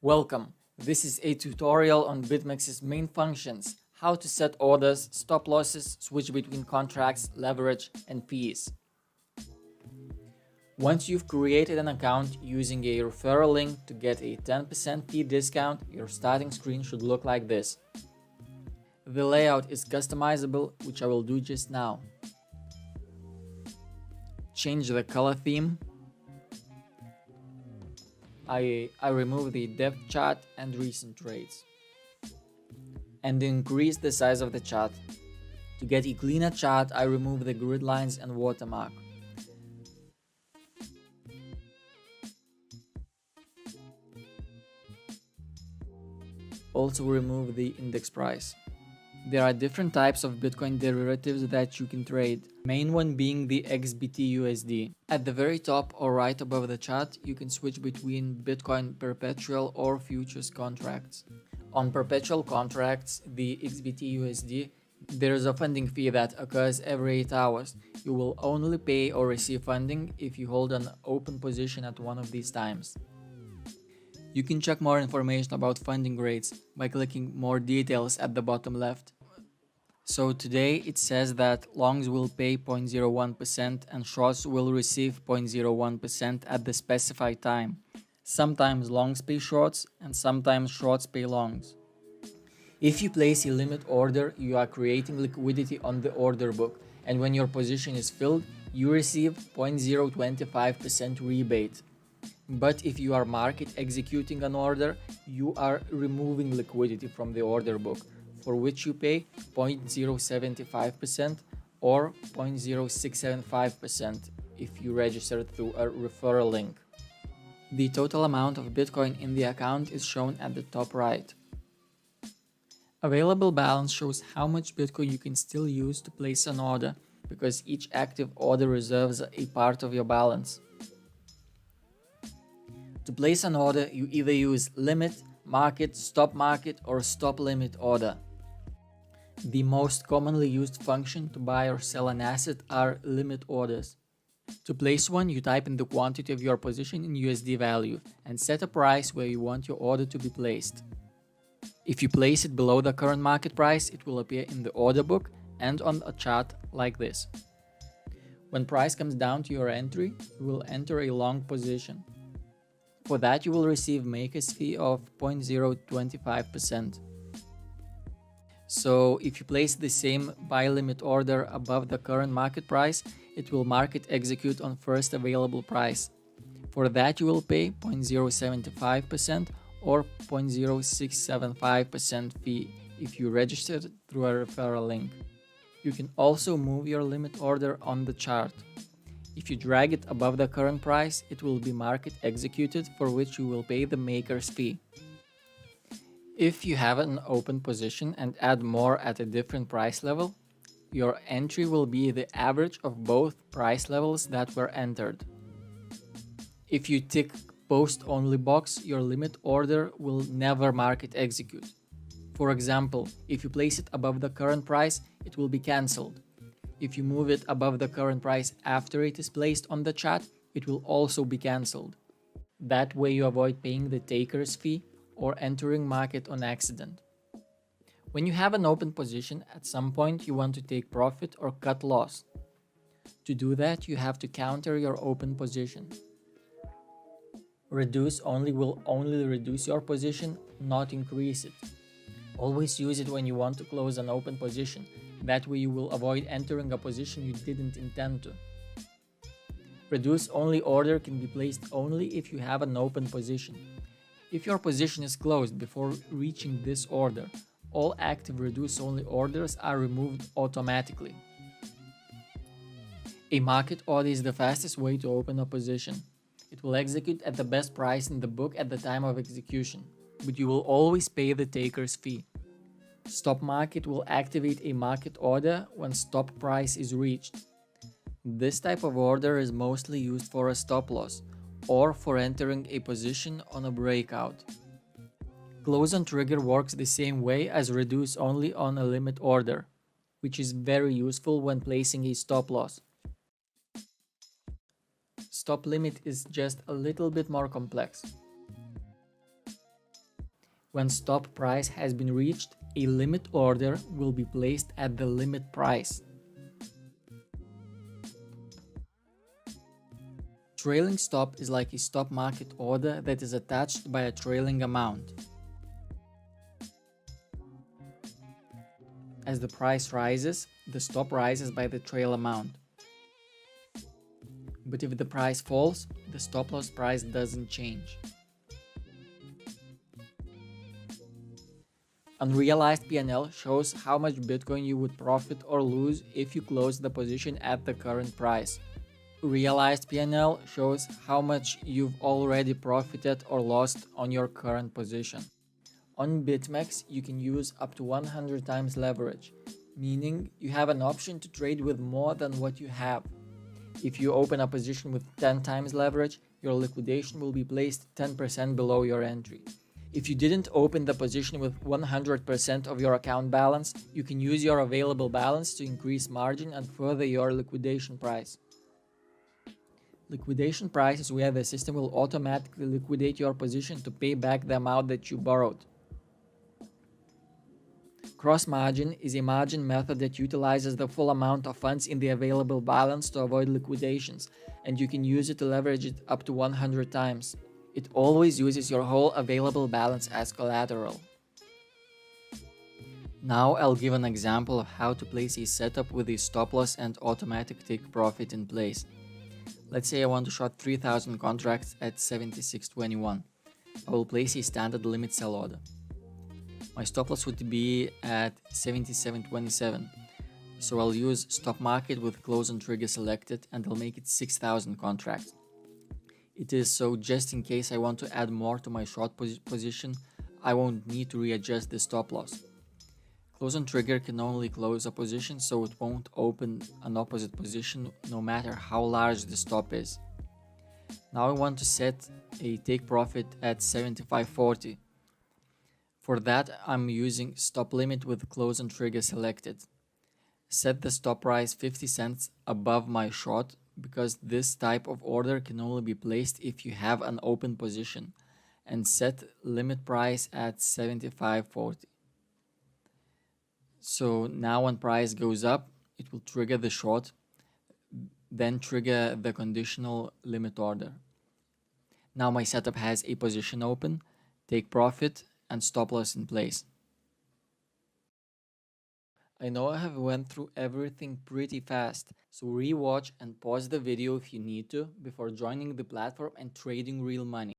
Welcome! This is a tutorial on Bitmex's main functions, how to set orders, stop losses, switch between contracts, leverage, and fees. Once you've created an account using a referral link to get a 10% fee discount, your starting screen should look like this. The layout is customizable, which I will do just now. Change the color theme. I remove the depth chart and recent trades. And increase the size of the chart. To get a cleaner chart, I remove the grid lines and watermark. Also remove the index price. There are different types of Bitcoin derivatives that you can trade, main one being the XBT-USD. At the very top or right above the chart, you can switch between Bitcoin perpetual or futures contracts. On perpetual contracts, the XBT-USD, there is a funding fee that occurs every 8 hours. You will only pay or receive funding if you hold an open position at one of these times. You can check more information about funding rates by clicking more details at the bottom left. So today it says that longs will pay 0.01% and shorts will receive 0.01% at the specified time. Sometimes longs pay shorts and sometimes shorts pay longs. If you place a limit order, you are creating liquidity on the order book, and when your position is filled, you receive 0.025% rebate. But if you are market executing an order, you are removing liquidity from the order book, for which you pay 0.075% or 0.0675% if you register through a referral link. The total amount of Bitcoin in the account is shown at the top right. Available balance shows how much Bitcoin you can still use to place an order, because each active order reserves a part of your balance. To place an order, you either use limit, market, stop market, or stop limit order. The most commonly used function to buy or sell an asset are limit orders. To place one, you type in the quantity of your position in USD value and set a price where you want your order to be placed. If you place it below the current market price, it will appear in the order book and on a chart like this. When price comes down to your entry, you will enter a long position. For that, you will receive maker's fee of 0.025%. So if you place the same buy limit order above the current market price, it will market execute on first available price. For that, you will pay 0.075% or 0.0675% fee if you registered through a referral link. You can also move your limit order on the chart. If you drag it above the current price, it will be market executed, for which you will pay the maker's fee. If you have an open position and add more at a different price level, your entry will be the average of both price levels that were entered. If you tick post only box, your limit order will never market execute. For example, if you place it above the current price, it will be cancelled. If you move it above the current price after it is placed on the chart, it will also be cancelled. That way you avoid paying the taker's fee or entering market on accident. When you have an open position, at some point you want to take profit or cut loss. To do that, you have to counter your open position. Reduce only will only reduce your position, not increase it. Always use it when you want to close an open position. That way you will avoid entering a position you didn't intend to. Reduce only order can be placed only if you have an open position. If your position is closed before reaching this order, all active reduce only orders are removed automatically. A market order is the fastest way to open a position. It will execute at the best price in the book at the time of execution, but you will always pay the taker's fee. Stop market will activate a market order when stop price is reached. This type of order is mostly used for a stop loss or for entering a position on a breakout. Close on trigger works the same way as reduce only on a limit order, which is very useful when placing a stop loss. Stop limit is just a little bit more complex. When stop price has been reached, a limit order will be placed at the limit price. Trailing stop is like a stop market order that is attached by a trailing amount. As the price rises, the stop rises by the trail amount. But if the price falls, the stop loss price doesn't change. Unrealized P&L shows how much Bitcoin you would profit or lose if you close the position at the current price. Realized P&L shows how much you've already profited or lost on your current position. On Bitmex, you can use up to 100 times leverage, meaning you have an option to trade with more than what you have. If you open a position with 10 times leverage, your liquidation will be placed 10% below your entry. If you didn't open the position with 100% of your account balance, you can use your available balance to increase margin and further your liquidation price. Liquidation price is where the system will automatically liquidate your position to pay back the amount that you borrowed. Cross margin is a margin method that utilizes the full amount of funds in the available balance to avoid liquidations, and you can use it to leverage it up to 100 times. It always uses your whole available balance as collateral. Now I'll give an example of how to place a setup with a stop loss and automatic take profit in place. Let's say I want to short 3000 contracts at 76.21. I will place a standard limit sell order. My stop loss would be at 77.27. So I'll use stop market with close on trigger selected and I'll make it 6000 contracts. It is so just in case I want to add more to my short position, I won't need to readjust the stop loss. Close on trigger can only close a position, so it won't open an opposite position no matter how large the stop is. Now I want to set a take profit at 75.40. For that, I'm using stop limit with close on trigger selected. Set the stop price 50 cents above my short, because this type of order can only be placed if you have an open position, and set limit price at 75.40. So now when price goes up, it will trigger the short, then trigger the conditional limit order. Now my setup has a position open, take profit, and stop loss in place. I know I have went through everything pretty fast, so rewatch and pause the video if you need to before joining the platform and trading real money.